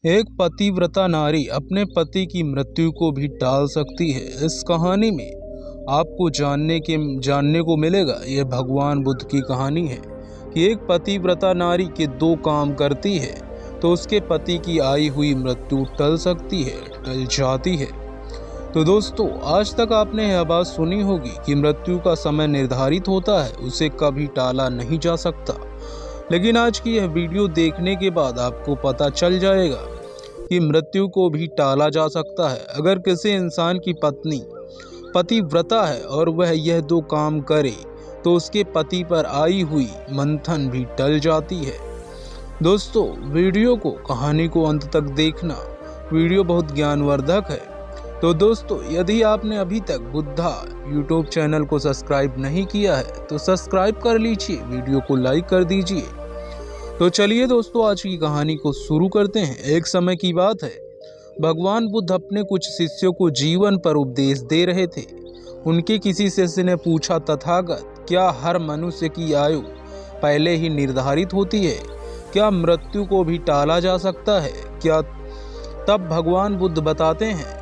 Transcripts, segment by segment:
एक पतिव्रता नारी अपने पति की मृत्यु को भी टाल सकती है। इस कहानी में आपको जानने को मिलेगा। यह भगवान बुद्ध की कहानी है कि एक पतिव्रता नारी के दो काम करती है तो उसके पति की आई हुई मृत्यु टल जाती है। तो दोस्तों, आज तक आपने यह बात सुनी होगी कि मृत्यु का समय निर्धारित होता है, उसे कभी टाला नहीं जा सकता। लेकिन आज की यह वीडियो देखने के बाद आपको पता चल जाएगा कि मृत्यु को भी टाला जा सकता है। अगर किसी इंसान की पत्नी पतिव्रता है और वह यह दो काम करे तो उसके पति पर आई हुई मंथन भी टल जाती है। दोस्तों, वीडियो को कहानी को अंत तक देखना। वीडियो बहुत ज्ञानवर्धक है। तो दोस्तों, यदि आपने अभी तक बुद्धा यूट्यूब चैनल को सब्सक्राइब नहीं किया है तो सब्सक्राइब कर लीजिए, वीडियो को लाइक कर दीजिए। तो चलिए दोस्तों, आज की कहानी को शुरू करते हैं। एक समय की बात है, भगवान बुद्ध अपने कुछ शिष्यों को जीवन पर उपदेश दे रहे थे। उनके किसी शिष्य ने पूछा, तथागत, क्या हर मनुष्य की आयु पहले ही निर्धारित होती है? क्या मृत्यु को भी टाला जा सकता है क्या? तब भगवान बुद्ध बताते हैं,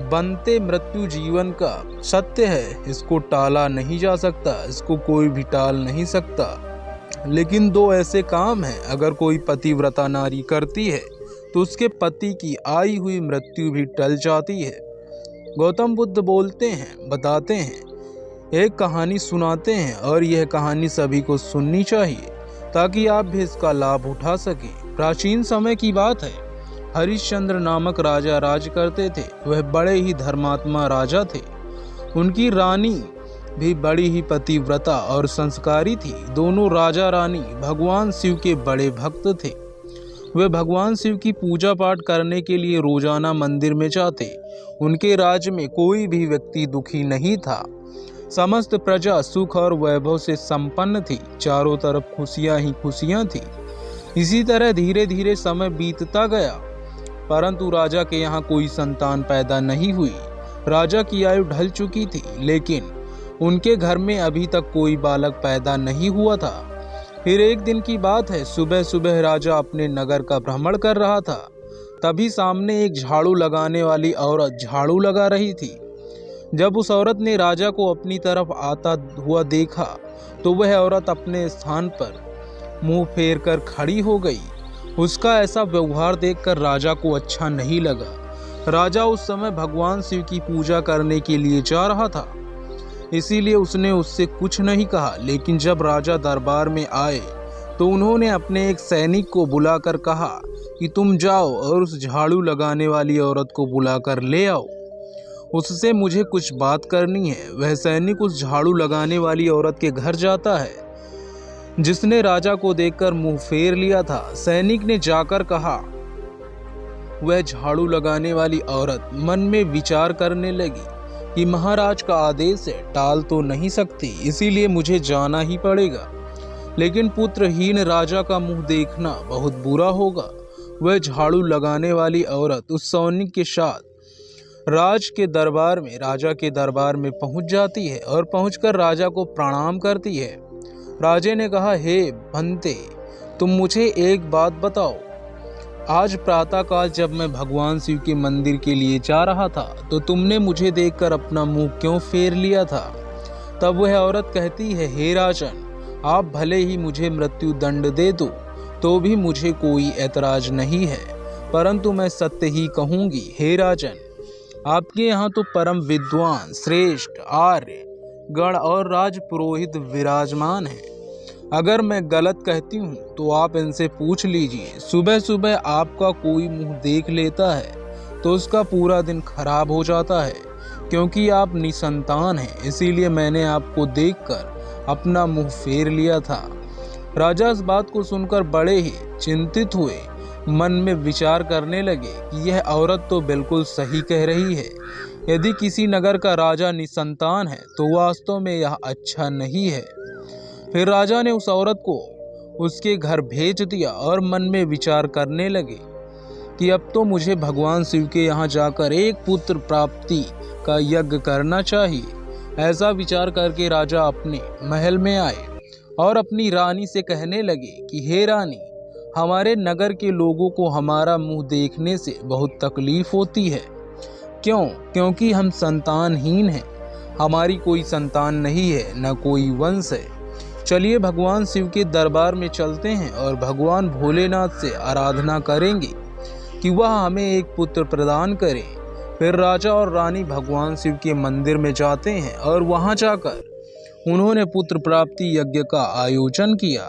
बनते मृत्यु जीवन का सत्य है, इसको टाला नहीं जा सकता, इसको कोई भी टाल नहीं सकता। लेकिन दो ऐसे काम हैं, अगर कोई पतिव्रता नारी करती है तो उसके पति की आई हुई मृत्यु भी टल जाती है। गौतम बुद्ध बताते हैं, एक कहानी सुनाते हैं और यह कहानी सभी को सुननी चाहिए ताकि आप भी इसका लाभ उठा सकें। प्राचीन समय की बात है, हरिश्चंद्र नामक राजा राज करते थे। वह बड़े ही धर्मात्मा राजा थे। उनकी रानी भी बड़ी ही पतिव्रता और संस्कारी थी। दोनों राजा रानी भगवान शिव के बड़े भक्त थे। वे भगवान शिव की पूजा पाठ करने के लिए रोजाना मंदिर में जाते। उनके राज्य में कोई भी व्यक्ति दुखी नहीं था। समस्त प्रजा सुख और वैभव से संपन्न थी। चारों तरफ खुशियां ही खुशियां थी। इसी तरह धीरे धीरे समय बीतता गया, परंतु राजा के यहाँ कोई संतान पैदा नहीं हुई। राजा की आयु ढल चुकी थी, लेकिन उनके घर में अभी तक कोई बालक पैदा नहीं हुआ था। फिर एक दिन की बात है, सुबह सुबह राजा अपने नगर का भ्रमण कर रहा था। तभी सामने एक झाड़ू लगाने वाली औरत झाड़ू लगा रही थी। जब उस औरत ने राजा को अपनी तरफ आता हुआ देखा तो वह औरत अपने स्थान पर मुंह फेर कर खड़ी हो गई। उसका ऐसा व्यवहार देखकर राजा को अच्छा नहीं लगा। राजा उस समय भगवान शिव की पूजा करने के लिए जा रहा था, इसीलिए उसने उससे कुछ नहीं कहा। लेकिन जब राजा दरबार में आए तो उन्होंने अपने एक सैनिक को बुलाकर कहा कि तुम जाओ और उस झाड़ू लगाने वाली औरत को बुलाकर ले आओ, उससे मुझे कुछ बात करनी है। वह सैनिक उस झाड़ू लगाने वाली औरत के घर जाता है, जिसने राजा को देखकर मुंह फेर लिया था। सैनिक ने जाकर कहा। वह झाड़ू लगाने वाली औरत मन में विचार करने लगी कि महाराज का आदेश है, टाल तो नहीं सकती, इसीलिए मुझे जाना ही पड़ेगा। लेकिन पुत्रहीन राजा का मुंह देखना बहुत बुरा होगा। वह झाड़ू लगाने वाली औरत उस सैनिक के साथ राजा के दरबार में पहुंच जाती है और पहुंचकर राजा को प्रणाम करती है। राजा ने कहा, हे भंते, तुम मुझे एक बात बताओ। आज प्रातःकाल जब मैं भगवान शिव के मंदिर के लिए जा रहा था तो तुमने मुझे देखकर अपना मुंह क्यों फेर लिया था? तब वह औरत कहती है, हे राजन, आप भले ही मुझे मृत्यु दंड दे दो तो भी मुझे कोई ऐतराज नहीं है, परंतु मैं सत्य ही कहूंगी। हे राजन, आपके यहाँ तो परम विद्वान, श्रेष्ठ, आर्य गण और राज पुरोहित विराजमान है। अगर मैं गलत कहती हूँ तो आप इनसे पूछ लीजिए। सुबह सुबह आपका कोई मुंह देख लेता है तो उसका पूरा दिन खराब हो जाता है, क्योंकि आप निसंतान हैं, इसीलिए मैंने आपको देखकर अपना मुंह फेर लिया था। राजा इस बात को सुनकर बड़े ही चिंतित हुए। मन में विचार करने लगे कि यह औरत तो बिल्कुल सही कह रही है। यदि किसी नगर का राजा निसंतान है तो वास्तव में यह अच्छा नहीं है। फिर राजा ने उस औरत को उसके घर भेज दिया और मन में विचार करने लगे कि अब तो मुझे भगवान शिव के यहाँ जाकर एक पुत्र प्राप्ति का यज्ञ करना चाहिए। ऐसा विचार करके राजा अपने महल में आए और अपनी रानी से कहने लगे कि हे रानी, हमारे नगर के लोगों को हमारा मुंह देखने से बहुत तकलीफ होती है। क्यों? क्योंकि हम संतानहीन हैं। हमारी कोई संतान नहीं है, न कोई वंश है। चलिए भगवान शिव के दरबार में चलते हैं और भगवान भोलेनाथ से आराधना करेंगे कि वह हमें एक पुत्र प्रदान करें। फिर राजा और रानी भगवान शिव के मंदिर में जाते हैं और वहां जाकर उन्होंने पुत्र प्राप्ति यज्ञ का आयोजन किया।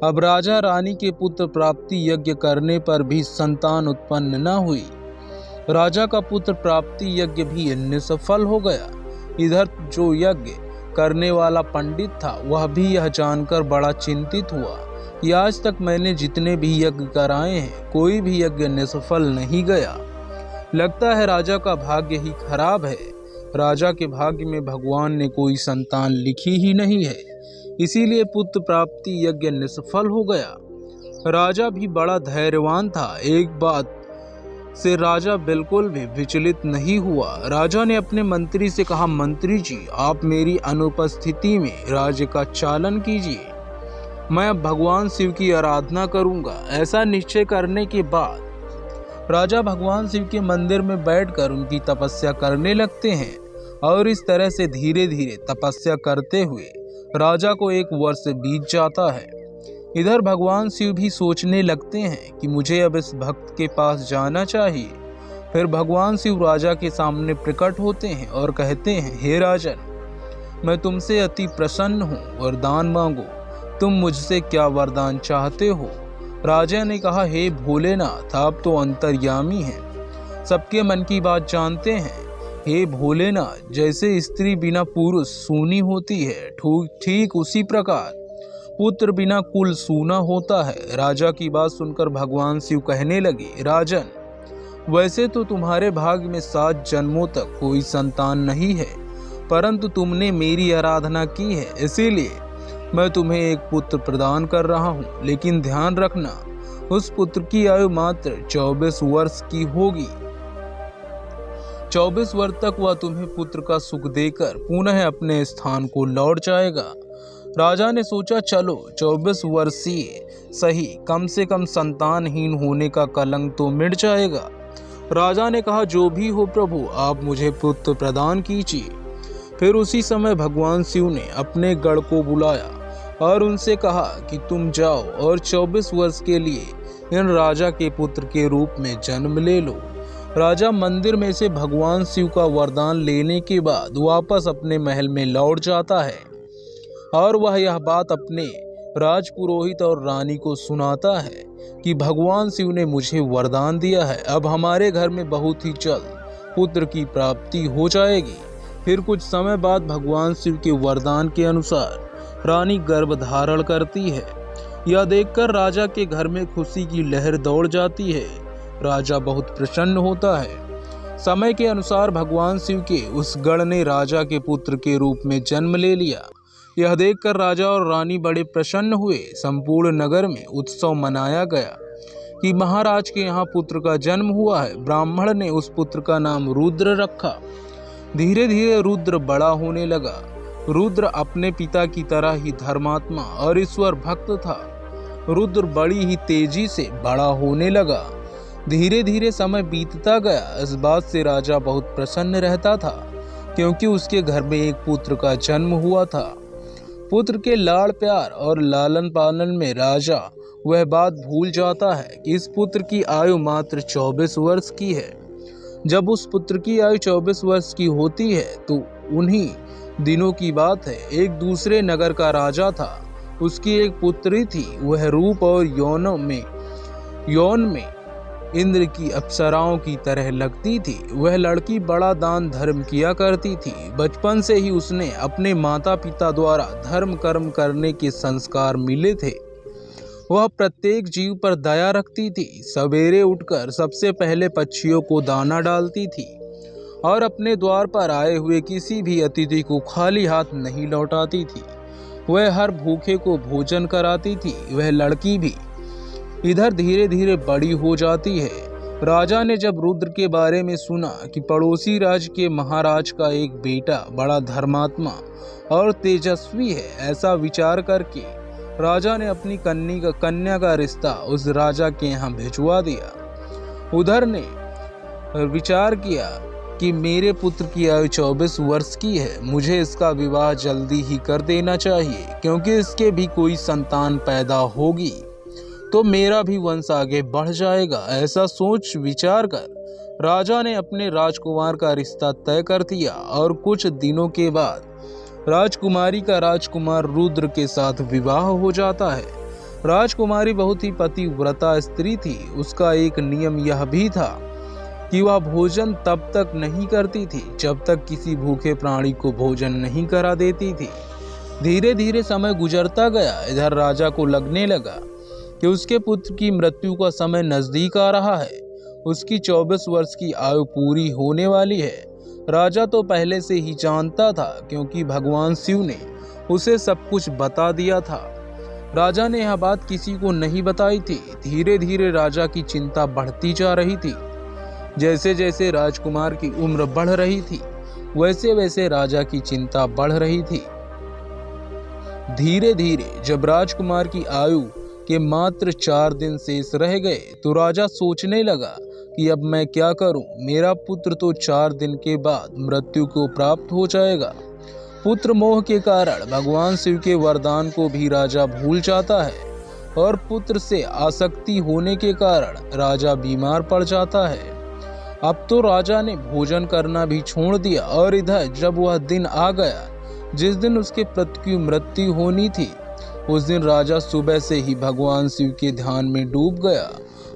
अब राजा रानी के पुत्र प्राप्ति यज्ञ करने पर भी संतान उत्पन्न न हुई। राजा का पुत्र प्राप्ति यज्ञ भी निष्फल हो गया। इधर जो यज्ञ करने वाला पंडित था वह भी यह जानकर बड़ा चिंतित हुआ कि आज तक मैंने जितने भी यज्ञ कराए हैं कोई भी यज्ञ निष्फल नहीं गया। लगता है राजा का भाग्य ही खराब है। राजा के भाग्य में भगवान ने कोई संतान लिखी ही नहीं है, इसीलिए पुत्र प्राप्ति यज्ञ निष्फल हो गया। राजा भी बड़ा धैर्यवान था। एक बात से राजा बिल्कुल भी विचलित नहीं हुआ। राजा ने अपने मंत्री से कहा, मंत्री जी, आप मेरी अनुपस्थिति में राज्य का चालन कीजिए। मैं अब भगवान शिव की आराधना करूंगा। ऐसा निश्चय करने के बाद राजा भगवान शिव के मंदिर में बैठकर उनकी तपस्या करने लगते हैं और इस तरह से धीरे धीरे तपस्या करते हुए राजा को 1 वर्ष बीत जाता है। इधर भगवान शिव भी सोचने लगते हैं कि मुझे अब इस भक्त के पास जाना चाहिए। फिर भगवान शिव राजा के सामने प्रकट होते हैं और कहते हैं, हे राजन, मैं तुमसे अति प्रसन्न हूँ, वरदान मांगो। तुम मुझसे क्या वरदान चाहते हो? राजा ने कहा, हे भोलेनाथ, आप तो अंतर्यामी हैं, सबके मन की बात जानते हैं। हे भोलेनाथ, जैसे स्त्री बिना पुरुष सूनी होती है, ठीक उसी प्रकार पुत्र बिना कुल सूना होता है। राजा की बात सुनकर भगवान शिव कहने लगे, राजन, वैसे तो तुम्हारे भाग्य में 7 जन्मों तक कोई संतान नहीं है, परंतु तुमने मेरी आराधना की है, इसीलिए मैं तुम्हें एक पुत्र प्रदान कर रहा हूँ। लेकिन ध्यान रखना, उस पुत्र की आयु मात्र 24 वर्ष की होगी। 24 वर्ष तक वह तुम्हें पुत्र का सुख देकर पुनः अपने स्थान को लौट जाएगा। राजा ने सोचा, चलो 24 वर्षीय सही, कम से कम संतानहीन होने का कलंक तो मिट जाएगा। राजा ने कहा, जो भी हो प्रभु, आप मुझे पुत्र प्रदान कीजिए। फिर उसी समय भगवान शिव ने अपने गढ़ को बुलाया और उनसे कहा कि तुम जाओ और 24 वर्ष के लिए इन राजा के पुत्र के रूप में जन्म ले लो। राजा मंदिर में से भगवान शिव का वरदान लेने के बाद वापस अपने महल में लौट जाता है और वह यह बात अपने राजपुरोहित और रानी को सुनाता है कि भगवान शिव ने मुझे वरदान दिया है, अब हमारे घर में बहुत ही जल्द पुत्र की प्राप्ति हो जाएगी। फिर कुछ समय बाद भगवान शिव के वरदान के अनुसार रानी गर्भ धारण करती है। यह देखकर राजा के घर में खुशी की लहर दौड़ जाती है। राजा बहुत प्रसन्न होता है। समय के अनुसार भगवान शिव के उस गण ने राजा के पुत्र के रूप में जन्म ले लिया। यह देखकर राजा और रानी बड़े प्रसन्न हुए। संपूर्ण नगर में उत्सव मनाया गया कि महाराज के यहाँ पुत्र का जन्म हुआ है। ब्राह्मण ने उस पुत्र का नाम रुद्र रखा। धीरे धीरे रुद्र बड़ा होने लगा। रुद्र अपने पिता की तरह ही धर्मात्मा और ईश्वर भक्त था। रुद्र बड़ी ही तेजी से बड़ा होने लगा। धीरे धीरे समय बीतता गया। इस बात से राजा बहुत प्रसन्न रहता था क्योंकि उसके घर में एक पुत्र का जन्म हुआ था। पुत्र के लाड़ प्यार और लालन पालन में राजा वह बात भूल जाता है कि इस पुत्र की आयु मात्र 24 वर्ष की है। जब उस पुत्र की आयु 24 वर्ष की होती है तो उन्हीं दिनों की बात है, एक दूसरे नगर का राजा था। उसकी एक पुत्री थी। वह रूप और यौन में इंद्र की अप्सराओं की तरह लगती थी। वह लड़की बड़ा दान धर्म किया करती थी। बचपन से ही उसने अपने माता पिता द्वारा धर्म कर्म करने के संस्कार मिले थे। वह प्रत्येक जीव पर दया रखती थी। सवेरे उठकर सबसे पहले पक्षियों को दाना डालती थी और अपने द्वार पर आए हुए किसी भी अतिथि को खाली हाथ नहीं लौटाती थी। वह हर भूखे को भोजन कराती थी। वह लड़की भी इधर धीरे धीरे बड़ी हो जाती है। राजा ने जब रुद्र के बारे में सुना कि पड़ोसी राज्य के महाराज का एक बेटा बड़ा धर्मात्मा और तेजस्वी है, ऐसा विचार करके राजा ने अपनी कन्या का रिश्ता उस राजा के यहाँ भिजवा दिया। उधर ने विचार किया कि मेरे पुत्र की आयु 24 वर्ष की है, मुझे इसका विवाह जल्दी ही कर देना चाहिए, क्योंकि इसके भी कोई संतान पैदा होगी तो मेरा भी वंश आगे बढ़ जाएगा। ऐसा सोच विचार कर राजा ने अपने राजकुमार का रिश्ता तय कर दिया और कुछ दिनों के बाद राजकुमारी का राजकुमार रुद्र के साथ विवाह हो जाता है। राजकुमारी बहुत ही पतिव्रता स्त्री थी। उसका एक नियम यह भी था कि वह भोजन तब तक नहीं करती थी जब तक किसी भूखे प्राणी को भोजन नहीं करा देती थी। धीरे धीरे समय गुजरता गया। इधर राजा को लगने लगा कि उसके पुत्र की मृत्यु का समय नजदीक आ रहा है। उसकी 24 वर्ष की आयु पूरी होने वाली है। राजा तो पहले से ही जानता था, क्योंकि भगवान शिव ने उसे सब कुछ बता दिया था। राजा ने यह बात किसी को नहीं बताई थी। धीरे धीरे राजा की चिंता बढ़ती जा रही थी। जैसे जैसे राजकुमार की उम्र बढ़ रही थी, वैसे वैसे राजा की चिंता बढ़ रही थी। धीरे धीरे जब राजकुमार की आयु के मात्र 4 दिन शेष रह गए तो राजा सोचने लगा कि अब मैं क्या करूं। मेरा पुत्र तो 4 दिन के बाद मृत्यु को प्राप्त हो जाएगा। पुत्र मोह के कारण भगवान शिव के वरदान को भी राजा भूल जाता है और पुत्र से आसक्ति होने के कारण राजा बीमार पड़ जाता है। अब तो राजा ने भोजन करना भी छोड़ दिया और इधर जब वह दिन आ गया जिस दिन उसके पुत्र की मृत्यु होनी थी, उस दिन राजा सुबह से ही भगवान शिव के ध्यान में डूब गया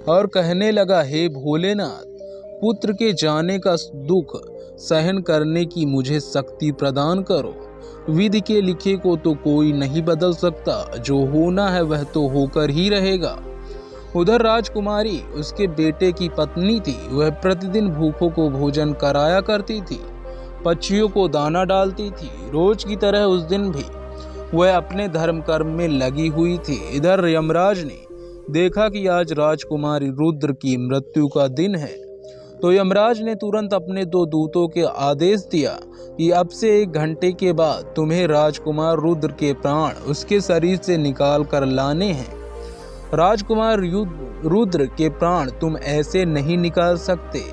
और कहने लगा, हे भोलेनाथ, पुत्र के जाने का दुख सहन करने की मुझे शक्ति प्रदान करो। विधि के लिखे को तो कोई नहीं बदल सकता, जो होना है वह तो होकर ही रहेगा। उधर राजकुमारी उसके बेटे की पत्नी थी। वह प्रतिदिन भूखों को भोजन कराया करती थी, पक्षियों को दाना डालती थी। रोज की तरह उस दिन भी वह अपने धर्म कर्म में लगी हुई थी। इधर यमराज ने देखा कि आज राजकुमारी रुद्र की मृत्यु का दिन है, तो यमराज ने तुरंत अपने 2 दूतों के आदेश दिया कि अब से 1 घंटे के बाद तुम्हें राजकुमार रुद्र के प्राण उसके शरीर से निकाल कर लाने हैं। राजकुमार रुद्र के प्राण तुम ऐसे नहीं निकाल सकते।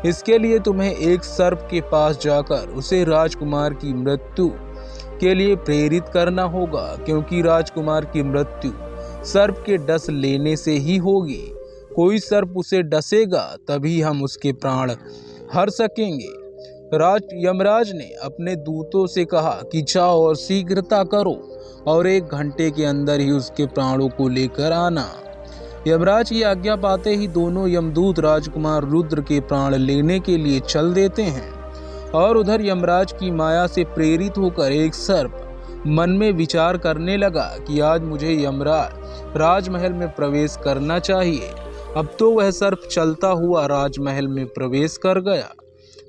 इसके लिए तुम्हें एक सर्प के पास जाकर उसे राजकुमार की मृत्यु के लिए प्रेरित करना होगा, क्योंकि राजकुमार की मृत्यु सर्प के डस लेने से ही होगी। कोई सर्प उसे डसेगा तभी हम उसके प्राण हर सकेंगे। यमराज ने अपने दूतों से कहा कि जाओ और शीघ्रता करो और 1 घंटे के अंदर ही उसके प्राणों को लेकर आना। यमराज की आज्ञा पाते ही दोनों यमदूत राजकुमार रुद्र के प्राण लेने के लिए चल देते हैं। और उधर यमराज की माया से प्रेरित होकर एक सर्प मन में विचार करने लगा कि आज मुझे यमराज राजमहल में प्रवेश करना चाहिए। अब तो वह सर्प चलता हुआ राजमहल में प्रवेश कर गया।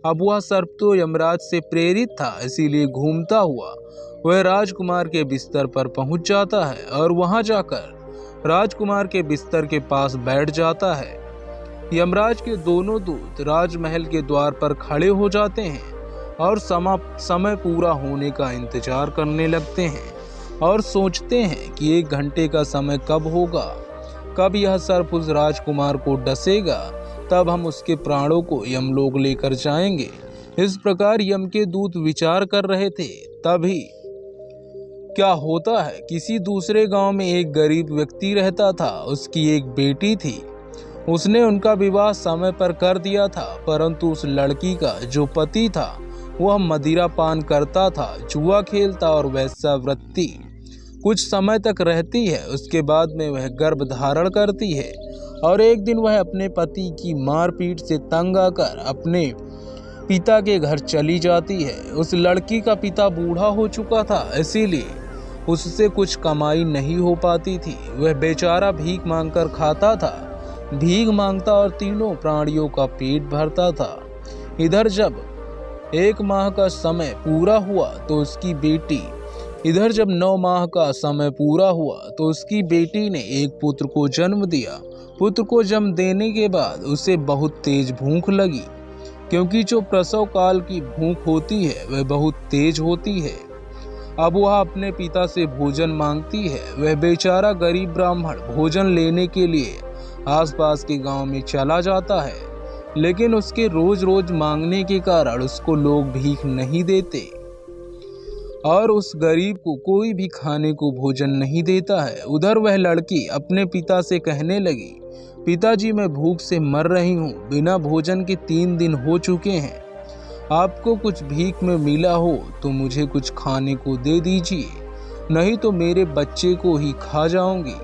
अब वह सर्प तो यमराज से प्रेरित था, इसीलिए घूमता हुआ वह राजकुमार के बिस्तर पर पहुंच जाता है और वहां जाकर राजकुमार के बिस्तर के पास बैठ जाता है। यमराज के दोनों दूत राजमहल के द्वार पर खड़े हो जाते हैं और समय पूरा होने का इंतजार करने लगते हैं और सोचते हैं कि 1 घंटे का समय कब होगा, कब यह सर्प उस राजकुमार को डसेगा, तब हम उसके प्राणों को यमलोक लेकर जाएंगे। इस प्रकार यम के दूत विचार कर रहे थे। तभी क्या होता है, किसी दूसरे गांव में एक गरीब व्यक्ति रहता था। उसकी एक बेटी थी। उसने उनका विवाह समय पर कर दिया था, परंतु उस लड़की का जो पति था वह मदिरा पान करता था, जुआ खेलता और वैश्यावृत्ति कुछ समय तक रहती है। उसके बाद में वह गर्भ धारण करती है और एक दिन वह अपने पति की मारपीट से तंग आकर अपने पिता के घर चली जाती है। उस लड़की का पिता बूढ़ा हो चुका था, इसीलिए उससे कुछ कमाई नहीं हो पाती थी। वह बेचारा भीख मांगकर खाता था, भीख मांगता और तीनों प्राणियों का पेट भरता था। इधर जब 1 माह का समय पूरा हुआ तो उसकी बेटी इधर जब 9 माह का समय पूरा हुआ तो उसकी बेटी ने एक पुत्र को जन्म दिया। पुत्र को जन्म देने के बाद उसे बहुत तेज भूख लगी, क्योंकि जो प्रसव काल की भूख होती है वह बहुत तेज होती है। अब वह अपने पिता से भोजन मांगती है। वह बेचारा गरीब ब्राह्मण भोजन लेने के लिए आसपास के गांव में चला जाता है, लेकिन उसके रोज रोज मांगने के कारण उसको लोग भीख नहीं देते और उस गरीब को कोई भी खाने को भोजन नहीं देता है। उधर वह लड़की अपने पिता से कहने लगी, पिताजी, मैं भूख से मर रही हूँ, बिना भोजन के 3 दिन हो चुके हैं। आपको कुछ भीख में मिला हो तो मुझे कुछ खाने को दे दीजिए, नहीं तो मेरे बच्चे को ही खा जाऊंगी।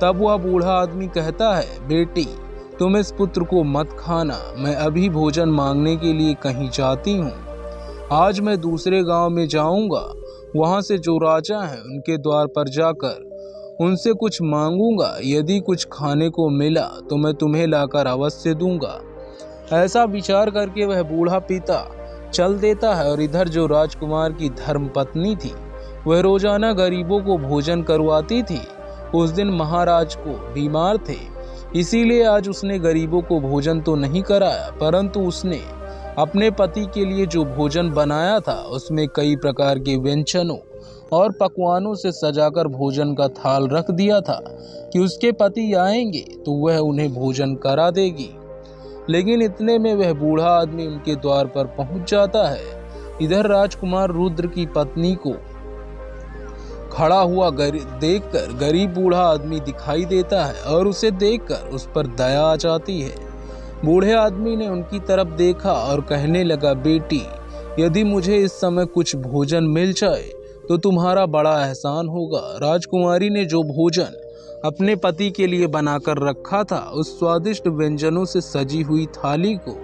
तब वह बूढ़ा आदमी कहता है, बेटी, तुम इस पुत्र को मत खाना, मैं अभी भोजन मांगने के लिए कहीं जाती हूँ। आज मैं दूसरे गांव में जाऊंगा, वहां से जो राजा हैं उनके द्वार पर जाकर उनसे कुछ मांगूंगा। यदि कुछ खाने को मिला तो मैं तुम्हें लाकर अवश्य दूंगा। ऐसा विचार करके वह बूढ़ा पिता चल देता है और इधर जो राजकुमार की धर्मपत्नी थी वह रोजाना गरीबों को भोजन करवाती थी। उस दिन महाराज को बीमार थे, इसीलिए आज उसने गरीबों को भोजन तो नहीं कराया, परंतु उसने अपने पति के लिए जो भोजन बनाया था उसमें कई प्रकार के व्यंजनों और पकवानों से सजाकर भोजन का थाल रख दिया था कि उसके पति आएंगे तो वह उन्हें भोजन करा देगी। लेकिन इतने में वह बूढ़ा आदमी उनके द्वार पर पहुंच जाता है। इधर राजकुमार रुद्र की पत्नी को खड़ा हुआ देखकर गरीब बूढ़ा आदमी दिखाई देता है और उसे देखकर उस पर दया आ जाती है। बूढ़े आदमी ने उनकी तरफ देखा और कहने लगा, बेटी, यदि मुझे इस समय कुछ भोजन मिल जाए तो तुम्हारा बड़ा एहसान होगा। राजकुमारी ने जो भोजन अपने पति के लिए बनाकर रखा था उस स्वादिष्ट व्यंजनों से सजी हुई थाली को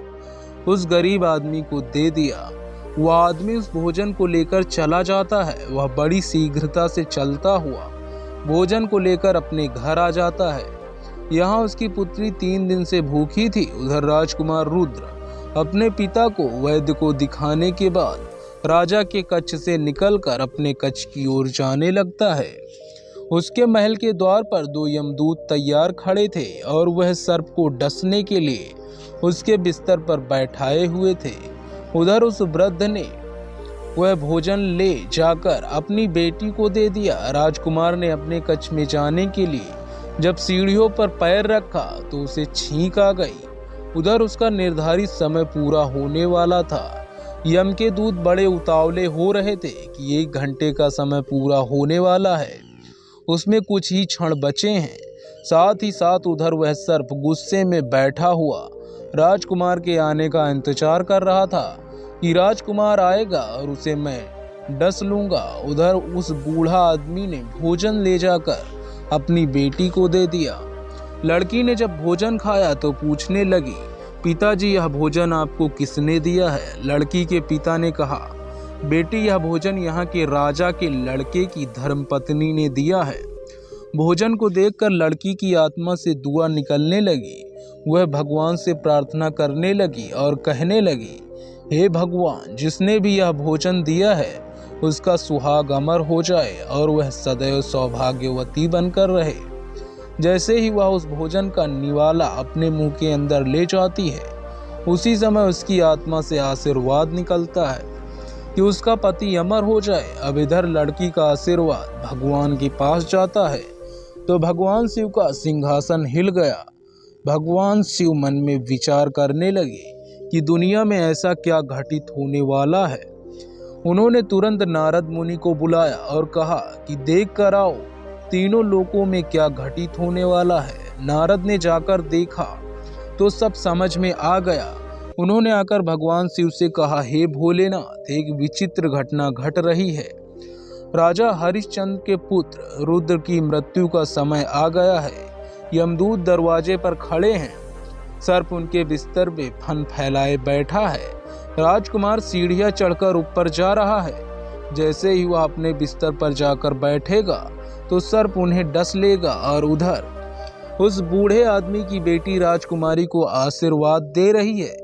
उस गरीब आदमी को दे दिया। वह आदमी उस भोजन को लेकर चला जाता है। वह बड़ी शीघ्रता से चलता हुआ भोजन को लेकर अपने घर आ जाता है। यहाँ उसकी पुत्री 3 दिन से भूखी थी। उधर राजकुमार रुद्र अपने पिता को वैद्य को दिखाने के बाद राजा के कक्ष से निकलकर अपने कक्ष की ओर जाने लगता है। उसके महल के द्वार पर 2 यमदूत तैयार खड़े थे और वह सर्प को डसने के लिए उसके बिस्तर पर बैठाए हुए थे। उधर उस वृद्ध ने वह भोजन ले जाकर अपनी बेटी को दे दिया। राजकुमार ने अपने कक्ष में जाने के लिए जब सीढ़ियों पर पैर रखा तो उसे छींक आ गई। उधर उसका निर्धारित समय पूरा होने वाला था। यम के दूत बड़े उतावले हो रहे थे कि 1 घंटे का समय पूरा होने वाला है, उसमें कुछ ही क्षण बचे हैं। साथ ही साथ उधर वह सर्प गुस्से में बैठा हुआ राजकुमार के आने का इंतजार कर रहा था कि राजकुमार आएगा और उसे मैं डस लूंगा। उधर उस बूढ़ा आदमी ने भोजन ले जाकर अपनी बेटी को दे दिया। लड़की ने जब भोजन खाया तो पूछने लगी, पिताजी, यह भोजन आपको किसने दिया है? लड़की के पिता ने कहा, बेटी, यह भोजन यहाँ के राजा के लड़के की धर्मपत्नी ने दिया है। भोजन को देखकर लड़की की आत्मा से दुआ निकलने लगी। वह भगवान से प्रार्थना करने लगी और कहने लगी, हे भगवान, जिसने भी यह भोजन दिया है उसका सुहाग अमर हो जाए और वह सदैव सौभाग्यवती बनकर रहे। जैसे ही वह उस भोजन का निवाला अपने मुंह के अंदर ले जाती है, उसी समय उसकी आत्मा से आशीर्वाद निकलता है कि उसका पति अमर हो जाए। अब इधर लड़की का आशीर्वाद भगवान के पास जाता है तो भगवान शिव का सिंहासन हिल गया। भगवान शिव मन में विचार करने लगे कि दुनिया में ऐसा क्या घटित होने वाला है। उन्होंने तुरंत नारद मुनि को बुलाया और कहा कि देख कर आओ तीनों लोकों में क्या घटित होने वाला है। नारद ने जाकर देखा तो सब समझ में आ गया। उन्होंने आकर भगवान शिव से कहा, हे भोलेनाथ, एक विचित्र घटना घट रही है। राजा हरिश्चंद्र के पुत्र रुद्र की मृत्यु का समय आ गया है। यमदूत दरवाजे पर खड़े हैं। सर्प उनके बिस्तर पे फन फैलाए बैठा है। राजकुमार सीढ़ियां चढ़कर ऊपर जा रहा है। जैसे ही वह अपने बिस्तर पर जाकर बैठेगा तो सर्प उन्हें डस लेगा और उधर उस बूढ़े आदमी की बेटी राजकुमारी को आशीर्वाद दे रही है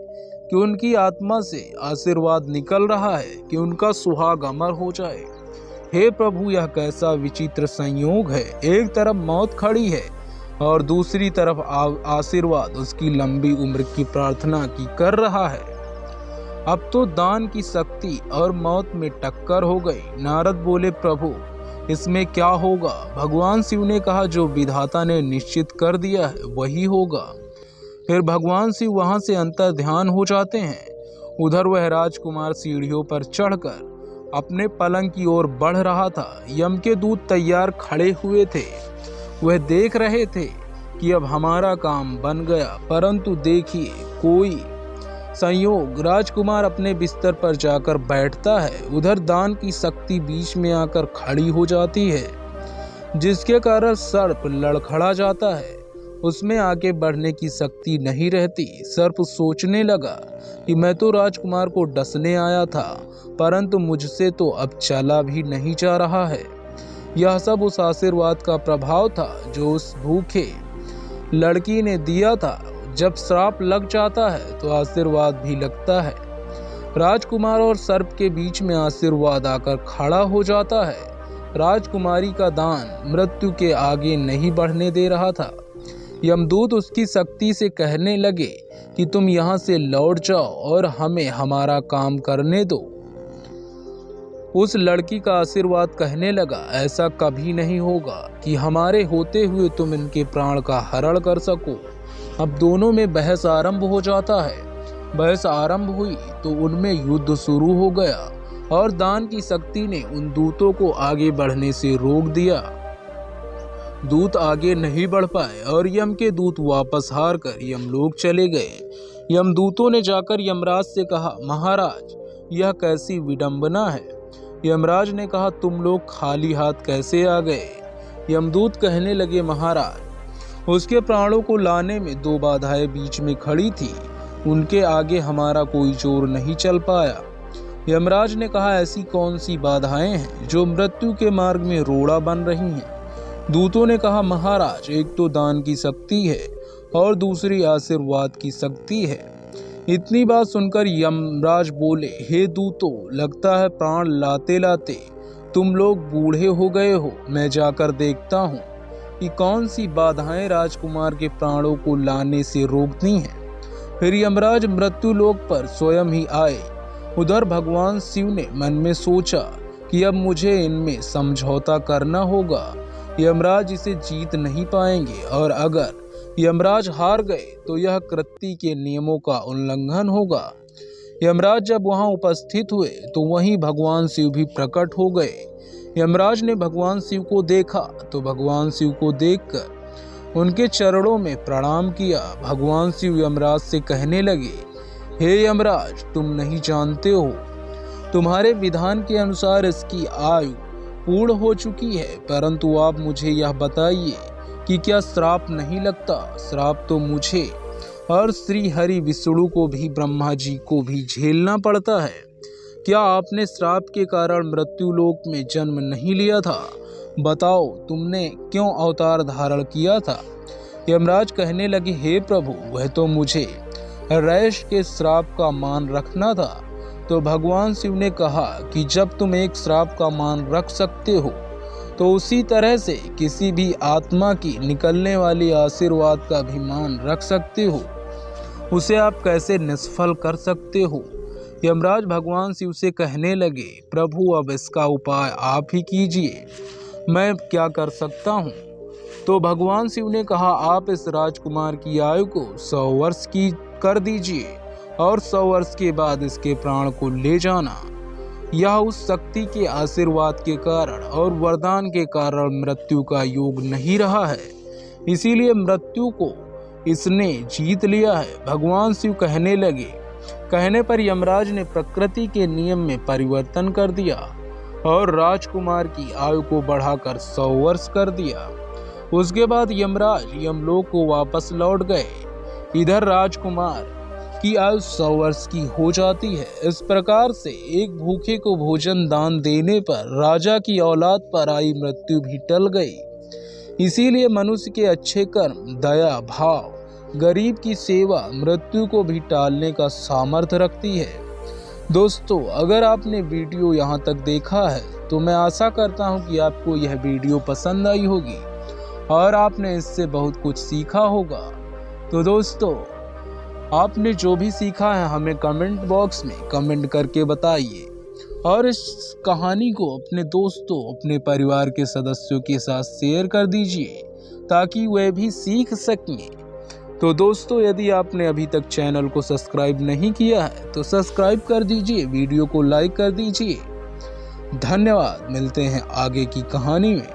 कि उनकी आत्मा से आशीर्वाद निकल रहा है कि उनका सुहाग अमर हो जाए। हे प्रभु, यह कैसा विचित्र संयोग है। एक तरफ मौत खड़ी है और दूसरी तरफ आशीर्वाद उसकी लंबी उम्र की प्रार्थना की कर रहा है। अब तो दान की शक्ति और मौत में टक्कर हो गई। नारद बोले, प्रभु इसमें क्या होगा? भगवान शिव ने कहा, जो विधाता ने निश्चित कर दिया है वही होगा। फिर भगवान शिव वहां से अंतर ध्यान हो जाते हैं। उधर वह राजकुमार सीढ़ियों पर चढ़कर अपने पलंग की ओर बढ़ रहा था। यम के दूत तैयार खड़े हुए थे। वह देख रहे थे कि अब हमारा काम बन गया, परंतु देखिए कोई संयोग, राजकुमार अपने बिस्तर पर जाकर बैठता है। उधर दान की शक्ति बीच में आकर खड़ी हो जाती है, जिसके कारण सर्प लड़खड़ा जाता है। उसमें आगे बढ़ने की शक्ति नहीं रहती। सर्प सोचने लगा कि मैं तो राजकुमार को डसने आया था, परंतु मुझसे तो अब चला भी नहीं जा रहा है। यह सब उस आशीर्वाद का प्रभाव था जो उस भूखे लड़की ने दिया था। जब श्राप लग जाता है तो आशीर्वाद भी लगता है। राजकुमार और सर्प के बीच में आशीर्वाद आकर खड़ा हो जाता है। राजकुमारी का दान मृत्यु के आगे नहीं बढ़ने दे रहा था। यमदूत उसकी शक्ति से कहने लगे कि तुम यहाँ से लौट जाओ और हमें हमारा काम करने दो। उस लड़की का आशीर्वाद कहने लगा, ऐसा कभी नहीं होगा कि हमारे होते हुए तुम इनके प्राण का हरण कर सको। अब दोनों में बहस आरंभ हो जाता है। बहस आरंभ हुई तो उनमें युद्ध शुरू हो गया और दान की शक्ति ने उन दूतों को आगे बढ़ने से रोक दिया। दूत आगे नहीं बढ़ पाए और यम के दूत वापस हार कर यमलोक चले गए। यमदूतों ने जाकर यमराज से कहा, महाराज यह कैसी विडंबना है। यमराज ने कहा, तुम लोग खाली हाथ कैसे आ गए? यमदूत कहने लगे, महाराज उसके प्राणों को लाने में दो बाधाएं बीच में खड़ी थी, उनके आगे हमारा कोई जोर नहीं चल पाया। यमराज ने कहा, ऐसी कौन सी बाधाएं हैं जो मृत्यु के मार्ग में रोड़ा बन रही हैं? दूतों ने कहा, महाराज एक तो दान की शक्ति है और दूसरी आशीर्वाद की शक्ति है। इतनी बात सुनकर यमराज बोले, हे दूतों, लगता है प्राण लाते लाते तुम लोग बूढ़े हो गए हो। मैं जाकर देखता हूँ कि कौन सी बाधाएं राजकुमार के प्राणों को लाने से रोकती हैं। फिर यमराज मृत्यु लोक पर स्वयं ही आए। उधर भगवान शिव ने मन में सोचा कि अब मुझे इनमें समझौता करना होगा। यमराज इसे जीत नहीं पाएंगे और अगर यमराज हार गए तो यह कृत्य के नियमों का उल्लंघन होगा। यमराज जब वहां उपस्थित हुए तो वहीं भगवान शिव भी प्रकट हो गए। यमराज ने भगवान शिव को देखा तो भगवान शिव को देखकर उनके चरणों में प्रणाम किया। भगवान शिव यमराज से कहने लगे, हे यमराज, तुम नहीं जानते हो, तुम्हारे विधान के अनुसार इसकी आयु पूर्ण हो चुकी है, परंतु आप मुझे यह बताइए कि क्या श्राप नहीं लगता? श्राप तो मुझे और श्री हरि विष्णु को भी, ब्रह्मा जी को भी झेलना पड़ता है। क्या आपने श्राप के कारण मृत्यु लोक में जन्म नहीं लिया था? बताओ तुमने क्यों अवतार धारण किया था? यमराज कहने लगे, हे प्रभु, वह तो मुझे रैश के श्राप का मान रखना था। तो भगवान शिव ने कहा कि जब तुम एक श्राप का मान रख सकते हो तो उसी तरह से किसी भी आत्मा की निकलने वाली आशीर्वाद का भी मान रख सकते हो। उसे आप कैसे निष्फल कर सकते हो? यमराज भगवान शिव से कहने लगे, प्रभु अब इसका उपाय आप ही कीजिए, मैं क्या कर सकता हूँ? तो भगवान शिव ने कहा, आप इस राजकुमार की आयु को 100 वर्ष की कर दीजिए और 100 वर्ष के बाद इसके प्राण को ले जाना। यह उस शक्ति के आशीर्वाद के कारण और वरदान के कारण मृत्यु का योग नहीं रहा है, इसीलिए मृत्यु को इसने जीत लिया है। भगवान शिव कहने लगे। कहने पर यमराज ने प्रकृति के नियम में परिवर्तन कर दिया और राजकुमार की आयु को बढ़ाकर 100 वर्ष कर दिया। उसके बाद यमराज यमलोक को वापस लौट गए। इधर राजकुमार की आयु 100 वर्ष की हो जाती है। इस प्रकार से एक भूखे को भोजन दान देने पर राजा की औलाद पर आई मृत्यु भी टल गई। इसीलिए मनुष्य के अच्छे कर्म, दया भाव, गरीब की सेवा मृत्यु को भी टालने का सामर्थ्य रखती है। दोस्तों, अगर आपने वीडियो यहाँ तक देखा है तो मैं आशा करता हूँ कि आपको यह वीडियो पसंद आई होगी और आपने इससे बहुत कुछ सीखा होगा। तो दोस्तों, आपने जो भी सीखा है हमें कमेंट बॉक्स में कमेंट करके बताइए और इस कहानी को अपने दोस्तों, अपने परिवार के सदस्यों के साथ शेयर कर दीजिए ताकि वे भी सीख सकें। तो दोस्तों, यदि आपने अभी तक चैनल को सब्सक्राइब नहीं किया है तो सब्सक्राइब कर दीजिए, वीडियो को लाइक कर दीजिए। धन्यवाद। मिलते हैं आगे की कहानी में।